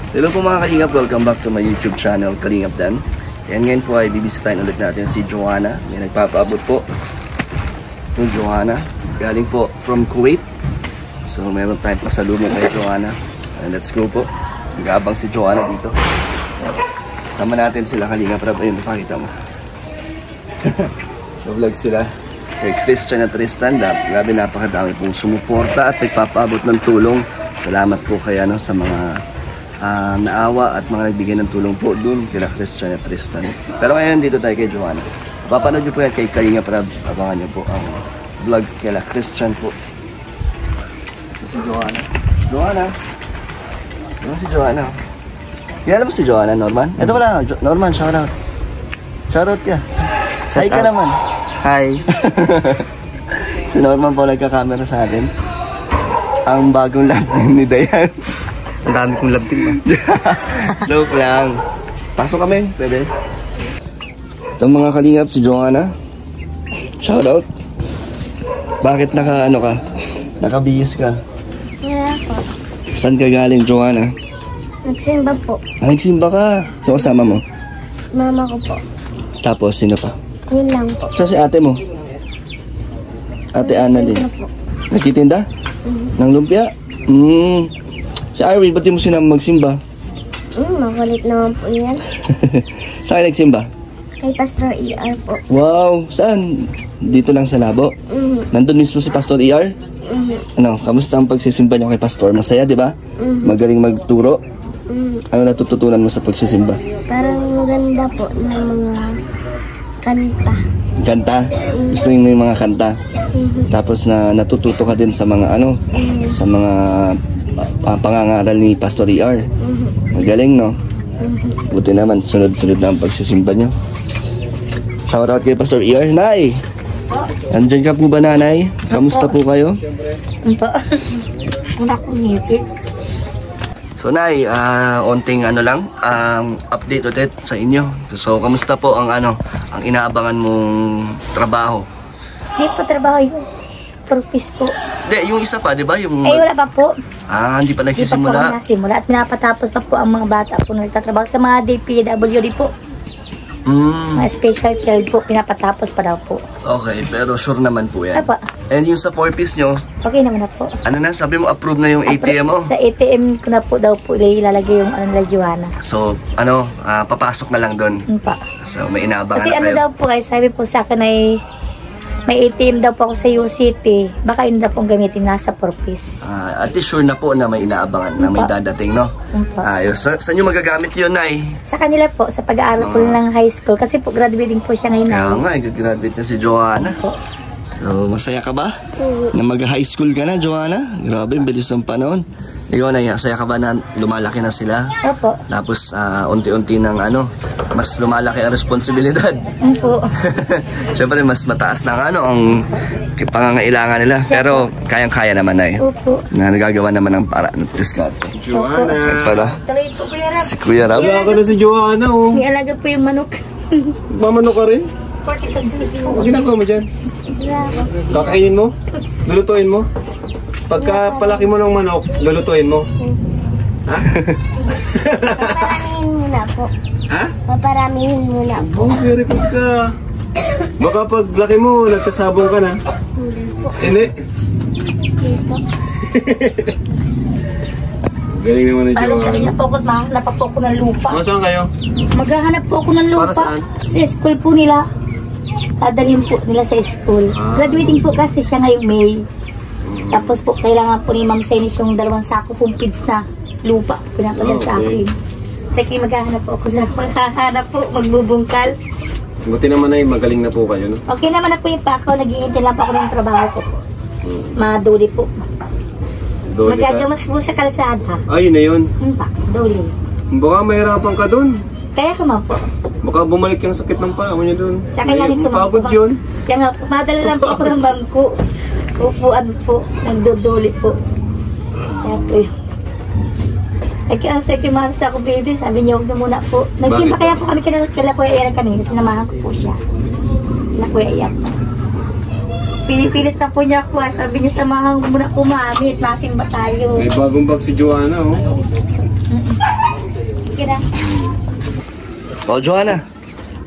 Hello po mga Kalingap, welcome back to my YouTube channel, Kalingap Dan. And ngayon po ay bibisitahin ulit natin si Joanna. May nagpapaabot po. Ito Joanna, galing po from Kuwait. So meron tayong pasalubong kay Joanna. And let's go po. Nag-aabang si Joanna dito. Sama natin sila Kalingap. Ayun, pakita mo. Vlog sila kay Christian at Tristan. Grabe, napakadami pong sumuporta at nagpapaabot ng tulong. Salamat po kaya sa mga naawa at mga nagbigay ng tulong po dun kila Christian at Tristan. Pero ngayon dito tayo kay Joanna. Papanood nyo po yan kay Kalingap Rab. Abangan nyo po ang vlog kila Christian po. Ito si Joanna. Joanna. Ito si Joanna. Kilala mo si Joanna, Norman? Ito pala, Norman, shoutout. Shoutout ka. Hi ka naman. Hi. Si Norman po nagka-camera sa atin. Ang bagong lab ni Dayan. Ang dami kong lab team. Joke lang. Pasok kami, pwede. Itong mga Kalingap, si Joanna. Shoutout. Bakit nakabihis ka? Wala po. Saan ka galing, Joanna? Nagsimba po. Nagsimba ka? So kasama mo? Mama ko po. Tapos, sino pa? Yun lang po. So si ate mo? Ate Ana din. Po. Nagtitinda? Ng lumpia? Si Irene, ba't di mo sinama magsimba? Makulit naman po yan. Saan ka nagsimba? Kay Pastor ER po. Wow! Saan? Dito lang sa Labo? Nandun mismo si Pastor ER? Ano, kamusta ang pagsisimba niyo kay Pastor? Masaya, di ba? Magaling magturo? Ano natututunan mo sa pagsisimba? Parang maganda po ng mga kanta. Kanta? Gusto mo yung mga kanta? Tapos natututo ka din sa mga sa mga pangangaral ni Pastor ER. Magaling, no? Buti naman, sunod-sunod na ang pagsisimba nyo. Shoutout kay Pastor ER. Nay! Andyan ka po ba, nanay? Kamusta po kayo? Wala ko ngipit. So, nay, onting update ulit sa inyo. So, kamusta po ang ang inaabangan mong trabaho? Hindi po trabaho yun. Purpose po. Hindi, yung isa pa, di ba? Yung... Ay, wala pa po. Hindi pa nagsisimula. Hindi pa po nasimula. At pinapatapos pa po ang mga bata po na nagtatrabaho sa mga DPWD po. Mga special child po, pinapatapos pa daw po. Okay, pero sure naman po yan. Apa. And yung sa 4-piece nyo, okay naman na po. Ano na, sabi mo approve na yung ATM mo? Sa ATM ko na po daw po ilalagay yung nila Joanna. So, papasok na lang doon. So, may inaabangan kasi na kayo. Daw po ay sabi po sa akin ay may ATM daw po ako sa UCT. Baka yun daw pong gamitin nasa purpose. At least sure na po na may inaabangan, na may dadating, no? Ayos. Saan nyo magagamit yun, Nay? Sa kanila po, sa pag-aaral po ng high school. Kasi po, graduating po siya ngayon. Kaya nga, graduate na si Joanna. So, masaya ka ba? Na mag-high school ka na, Joanna? Grabe, bilis ng panahon. Ikaw na, saya ka ba na lumalaki na sila? Opo. Tapos, unti-unti ng mas lumalaki ang responsibilidad. Opo. Siyempre, mas mataas na ang pangangailangan nila. Pero, kayang-kaya naman na eh. Opo. Na nagagawa naman ng paraan ng diskarte. Joanna. Pala. Tuloy po, Kuya Rab. Si Kuya Rab. Wala ka na si Joanna, oh. May alaga po yung manok. Mamanok ka rin? Ang ginagawa mo dyan? Kakainin mo? Lulutuin mo? Pagka palaki mo ng manok, lulutuin mo? Ha? Paparamihin muna po. Ha? Paparamihin muna po. Oh, very good ka. Baka pag laki mo, nagsasabong ka na. Hindi po. Hindi. Dito. Galing naman ni Parang sabi niya Joanna. po ako, mahanap po ako ng lupa. Saan kayo? Maghahanap po ako ng lupa. Para saan? Sa school po nila. Dadalhin po nila sa school. Graduating po kasi siya ngayong May. Tapos po, kailangan po ni Ma'am Senis yung 2 sako pong pids na lupa. Pinapadala sa akin. Kasi maghahanap po ako sa magbubungkal. Buti naman ay magaling na po kayo, no? Okay naman na po yung pakaw. Nag-iintay lang po ako ng trabaho ko po. Maduli po. Doli ka. Magagamas po sa kalsada. Ay, yun na yun. Duli. Baka mahirapan ka dun. Kaya ko man po. Baka bumalik yung sakit ng paa mo niya dun. Tsaka nga rin ko man Pagod po. yun. Kaya nga, madala lang po ako ng bangko. Upuan po. Nagdodoli po. Kaya po yun. Ay kaya sa kimaras ako baby, sabi niya huwag na muna po. Nagsimba kaya po kami kila Kuya Ian kanina, sinamahan ko po siya. Kila Kuya Ian. Pinipilit na po niya ako, sabi niya samahan ko muna po mami at masimba tayo. May bagong bag si Joanna, oh. tira. O, Joanna,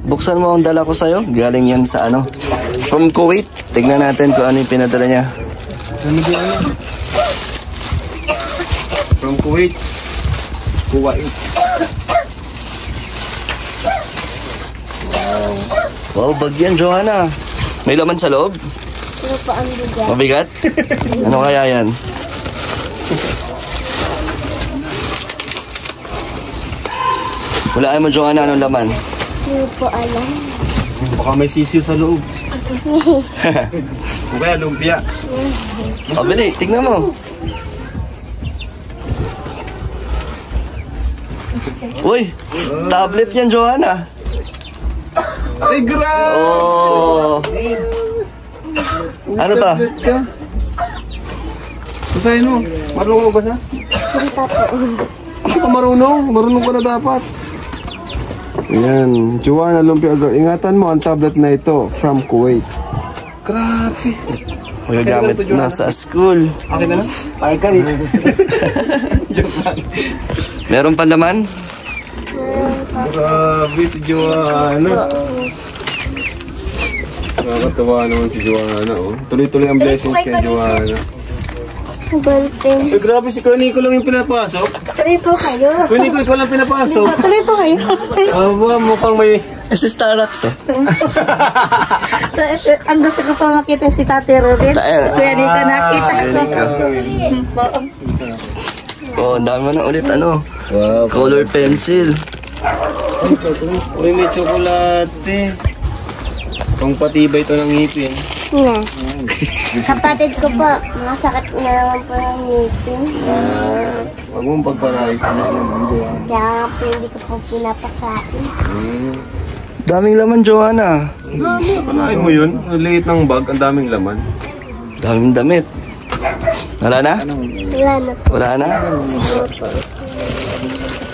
buksan mo ang dala ko sa'yo. Galing yan sa ano? From Kuwait. Tignan natin kung ano yung pinadala niya. Ano ba yan? From Kuwait. Kuwait. Wow, bag yan, Joanna. May laman sa loob? Ano pa ang bigat? Mabigat? Ano kaya yan? Hulaan mo, Joanna, anong laman? Hindi po alam. Baka may sisiw sa loob. O kaya lumpia. O, bili, tignan mo. Uy, tablet yan, Joanna. Ay, grabe! Oh. Ano ta? Basahin mo. Marunong mo basa? Hindi pa po. Hindi ka marunong. Marunong ka na dapat. Ayan. Joanna Lumpia Girl. Ingatan mo ang tablet na ito from Kuwait. Grabe. Magagamit na sa school. Akin na lang? Pakay ka rin. Meron pa laman? Grabe si Joanna. Nakakatawa naman si Joanna. Oh. Tuloy-tuloy ang blessings kay Joanna. Ballpen. Eh, grabe si Kuya Nico lang yung pinapasok. Tuloy po kayo. Kuya Nico, ikaw lang pinapasok. Tuloy po kayo. Aba, mukhang may... Si Starbucks, oh. Ang gusto ko pa makita si Tate Robin. Kuya Nico, nakita ko. Oh, ang dami mo na ulit, ano? Wow. Color pencil. Uy, may tsokolate. Pangpatibay ito ng ngipin. Na. Kapatid ko po, masakit na naman po yung ngipin. Huwag mong pagparay. Kaya po hindi ko po pinapakain. Daming laman, Joanna. Nakalain mo yun? Ang liit ng bag, ang daming laman. Daming damit. Wala na? Wala na po. Wala na?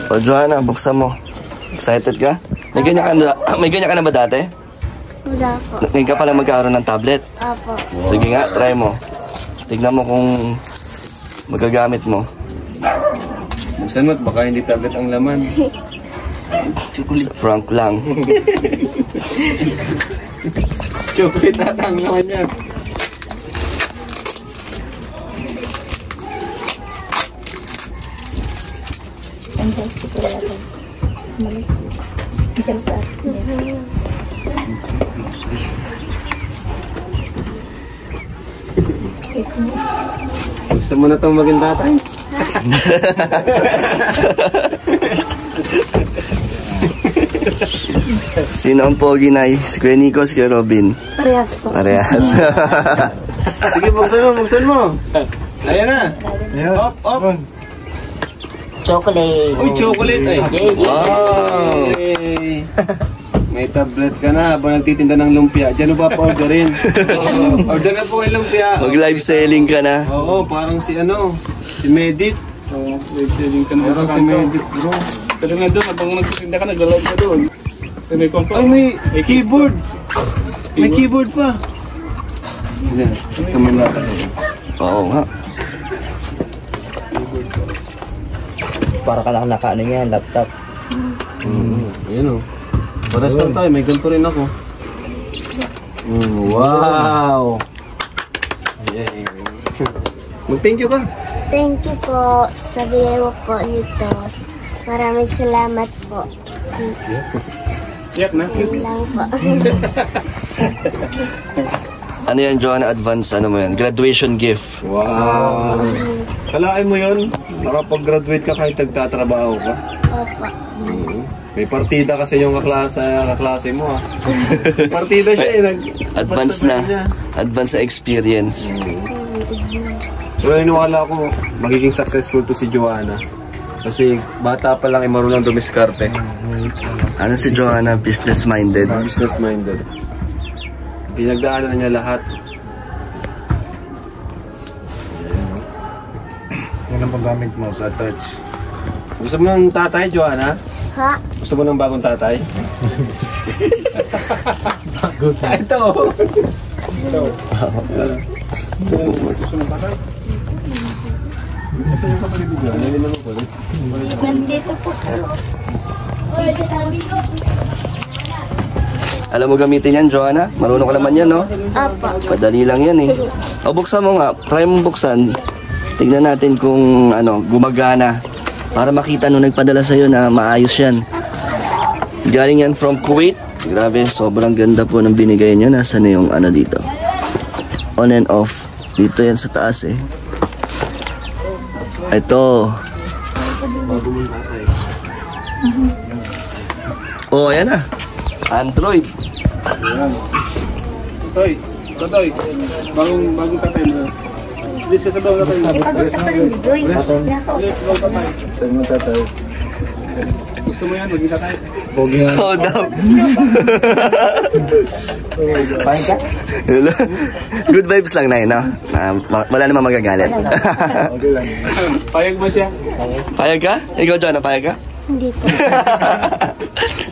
O, Joanna, buksan mo. Excited ka? May ganyan ka na ba dati? Wala po. Ngayon ka pala magkakaroon ng tablet. Opo. Sige nga, try mo. Tignan mo kung magagamit mo. Buksan mo at baka hindi tablet ang laman. Prank lang. Chocolate ata ang laman niya. Gusto mo na itong maging tatay? Sino ang pogi na? Si Kuya Nico, si Kuya Robin. Parehas po. Parehas. Sige, buksan mo. Ayan na. Up, up. Chocolate. Uy, chocolate ay. Wow! Yay! May tablet ka na habang nagtitinda ng lumpia. Diyan mo ba pa-orderin? Order na po yung lumpia. Mag-live selling ka na. Oo, parang si Medit. Oo, live selling ka naman Parang sa si kanto. Medit, bro. Pero nga doon, habang nagtitinda ka, naglalawag ka doon. May kompa. Ay, may keyboard. May keyboard pa. Yan, ito mo natin. Oo nga. Para ka lang naka ano yan, laptop. Yan o. Paras lang tayo, may ganito rin ako. Wow! Ayan. Mag-thank you ka. Thank you po sa bigay mo po nito. Maraming salamat po. Siyak na. Yun lang po. Ano yan, Joanna? Advance, ano mo yan? Graduation gift. Wow! Kalain mo yun, nakapag-graduate ka kahit nagtatrabaho ka. Opo. May partida kasi yung kaklase mo ah. Partida siya eh. Advance na. Advance na experience. So iniwala ko magiging successful to si Joanna. Kasi bata pa lang ay marunong dumiskarte. Ano si Joanna? Business-minded. Business-minded. Pinagdaanan na niya lahat. Yan ang paggamit mo sa touch. Gusto mo ng tatay, Joanna? Ha? Gusto mo ng bagong tatay? Ito. Ito. Nandito po sa Alam mo gamitin yan, Joanna? Marunong ka naman yan, no? Opo. Madali lang yan eh. O, buksan mo nga. Try mo buksan. Tignan natin kung ano, gumagana. Para makita nung nagpadala sa'yo na maayos yan. Galing yan from Kuwait. Grabe, sobrang ganda po ng binigay nyo. Nasaan na yung ano dito? On and off. Dito yan sa taas eh. Ito. Oh, ayan na. Android. Totoy. Bagong tatay mo. Bilis ka sa bagong tatay mo. Pag-usap pa rin, Joy. Bilis sa bagong tatay. Saan mo tatay? Gusto mo yan, maging tatay. Pogi nga. Oh, daw. Pahin ka? Good vibes lang, Nay, no? Wala namang magagalit. Okay lang. Payag mo siya. Payag ka? Ikaw, Joanna, payag ka? Hindi po.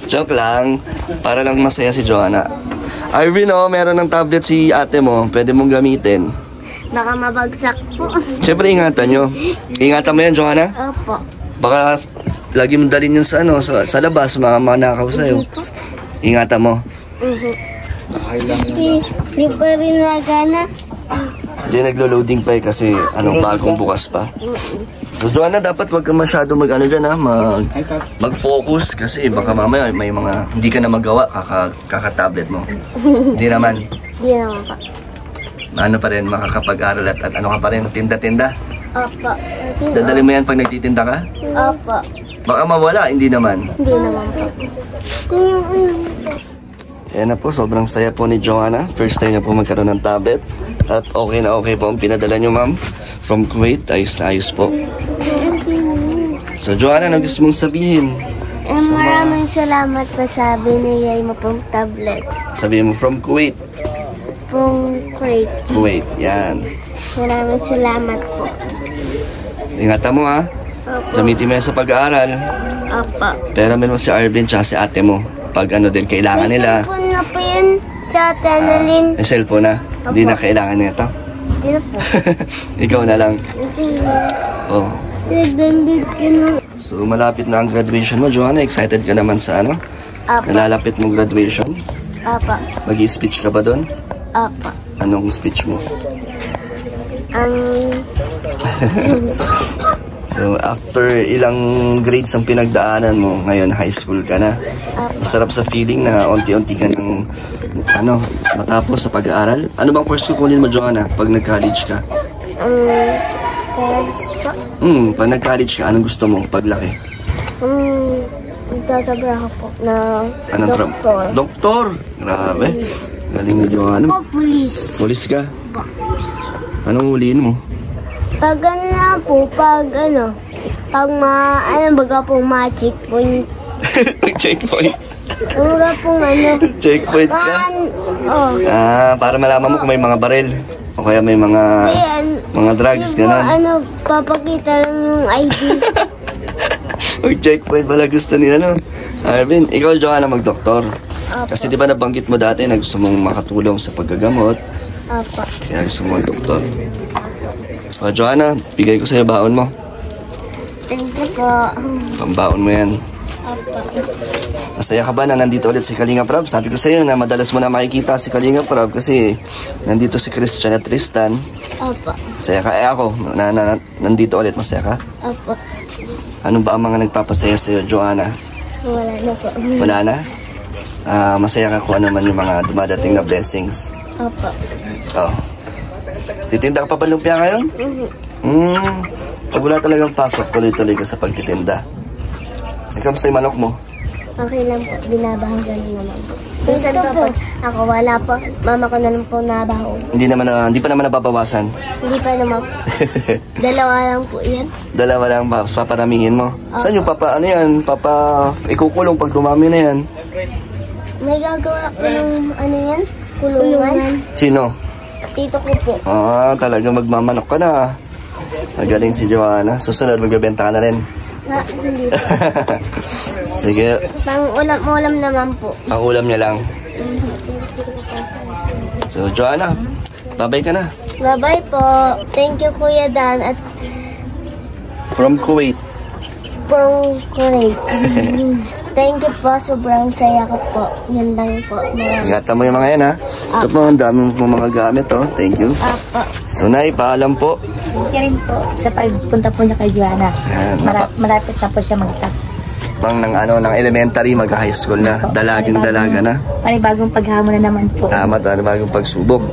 Joke lang. Para lang masaya si Joanna. Irvin, oh, meron ng tablet si ate mo. Pwede mong gamitin. Baka mabagsak po. Siyempre, ingatan nyo. Ingatan mo yan, Joanna. Opo. Baka lagi mo dalhin yun sa, ano, sa labas, mga manakaw sa'yo. Ingatan mo. Hindi pa rin magana. Hindi naglo-loading pa eh kasi anong bagong bukas pa. So Joanna, dapat wag ka masyado mag-ano dyan ha, mag-focus kasi baka mamaya may mga hindi ka na magawa kaka-tablet mo. Hindi naman. Hindi naman po. Ano pa rin, makakapag-aral at ano ka pa rin, tinda-tinda. Opo. Dadali mo yan pag nagtitinda ka? Opo. Baka mawala, hindi naman. Hindi naman po. Yan na po, sobrang saya po ni Joanna. First time na po magkaroon ng tablet. At okay na okay po ang pinadala nyo, ma'am. From Kuwait, ayos na ayos po. So Joanna, ano gusto mong sabihin? Maraming salamat po sa binigay mo pong tablet. Sabihin mo from Kuwait. From Kuwait. Kuwait, yan. Maraming salamat po. Ingatan mo ha. Opo. Gamitin mo yan sa pag-aaral. Opo. Peramin mo si Arvin tsaka si ate mo. Pag ano din, kailangan nila. Cellphone na po yun sa Tanalin. May cellphone na. Hindi na kailangan nito. Hindi na po. Ikaw na lang. Oh. Nagdandit ka na. So malapit na ang graduation mo, Joanna. Excited ka naman sa ano? Opo. Nalalapit mong graduation. Opo. Mag-i-speech ka ba doon? Opo. Anong speech mo? So, after ilang grades ang pinagdaanan mo, ngayon high school ka na. Masarap sa feeling na unti-unti ka ng ano, matapos sa pag-aaral. Ano bang course kukunin mo, Joanna, pag nag-college ka? College po. Pag nag-college ka, anong gusto mo paglaki? Nagtatrabaho po na Anong doktor. Doktor! Grabe. Galing ni Joanna. O, police. Pulis ka? Anong huliin mo? Pag ano na po, pag baga pong ma-checkpoint. Checkpoint. Baga pong Checkpoint ka? Para malaman mo kung may mga baril. O kaya may mga drugs, gano'n. Papakita lang yung ID. Checkpoint pala gusto ni Arvin, ikaw, Joanna, mag-doktor. Kasi di ba nabanggit mo dati na gusto mong makatulong sa paggagamot? Opo. Kaya gusto mo mag-doktor. O, Joanna, bigay ko sa'yo baon mo. Thank you po. Pambaon mo yan. Opo. Masaya ka ba na nandito ulit si Kalinga Prab? Sabi ko sa'yo na madalas mo na makikita si Kalinga Prab kasi nandito si Christian at Tristan. Opo. Masaya ka? Ako, nandito ulit. Masaya ka? Opo. Ano ba ang mga nagpapasaya sa'yo, Joanna? Wala na po. Wala na? Masaya ka kung ano man yung mga dumadating na blessings. Opo. Oh. Titinda ka pa ba lumpia ngayon? Pag wala talagang pasok, tuloy-tuloy ka sa pagtitinda. Kamusta yung manok mo? Okay lang po. Binabahagan naman po. Minsan pa po, ako wala po. Mama ko na lang po nabaho. Hindi pa naman nababawasan. Hindi pa naman po. Dalawa lang po yan. Dalawa lang ba? Paparamihin mo? Saan yung papa, ikukulong pag dumami na yan? May gagawa po ng yan? Kulungan. Sino? Tito ko po. Talagang magmamanok ka na. Magaling si Joanna. Susunod, magbebenta ka na rin. Hindi po. Sige. Pang-ulam naman po. Ang ulam niya lang. So, Joanna, babay ka na. Bye-bye po. Thank you, Kuya Dan. At From Kuwait. from Kuwait. Thank you po. Sobrang saya ko po. Yun lang po. Ingatan mo yung mga yan ha. Ito po, ang dami mong mga gamit oh. Thank you. Apo. So Nay, paalam po. Thank you rin po sa pagpunta po niya kay Joanna. Yan, Malapit na po siya magtapos. Pang ng elementary, mag-high school na. Dalagang dalaga na. Panibagong paghamon na naman po. Tama, bagong pagsubok.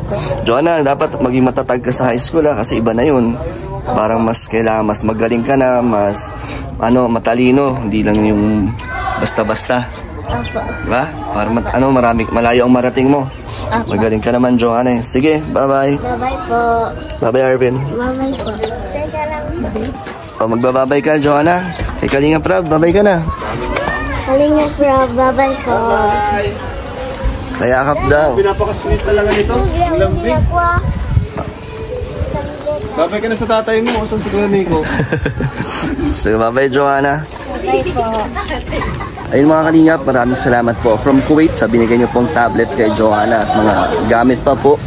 Joanna, dapat maging matatag ka sa high school ha, kasi iba na yun. Parang mas kailangan, mas magaling ka na, mas matalino, hindi lang yung basta-basta. Apo. Diba? Para malayo ang marating mo. Apo. Magaling ka naman, Joanna. Sige, bye-bye. Bye-bye po. Bye-bye, Arvin. Bye-bye po. Teka lang. O, magbababay ka, Joanna. Kay Kalinga Prab, babay ka na. Kalinga Prab, bye-bye po. Kayakap daw. Pinapakasweet talaga nito. Ang lambing. Babay ka na sa tatay mo. Saan si Kuya Nico? So, bye-bye, Joanna. Bye po. Ayun mga kalingap, maraming salamat po. From Kuwait, sa binigay niyo pong tablet kay Joanna at mga gamit pa po.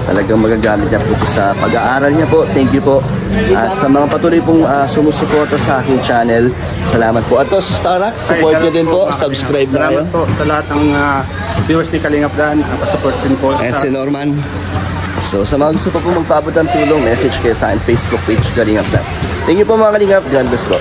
Talagang magagamit niya po ito sa pag-aaral niya po. Thank you po. At sa mga patuloy pong sumusuporta sa aking channel, salamat po. At to, sa Starax, support niyo din po. Subscribe na kayo. Salamat po sa lahat ng viewers ni Kalingap Dan. Support din po. And si Norman. So sa mga gusto pa po magpaabot ng tulong, message kayo sa akin Facebook page Kalingap Dan. Thank you po mga Kalingap. God bless po.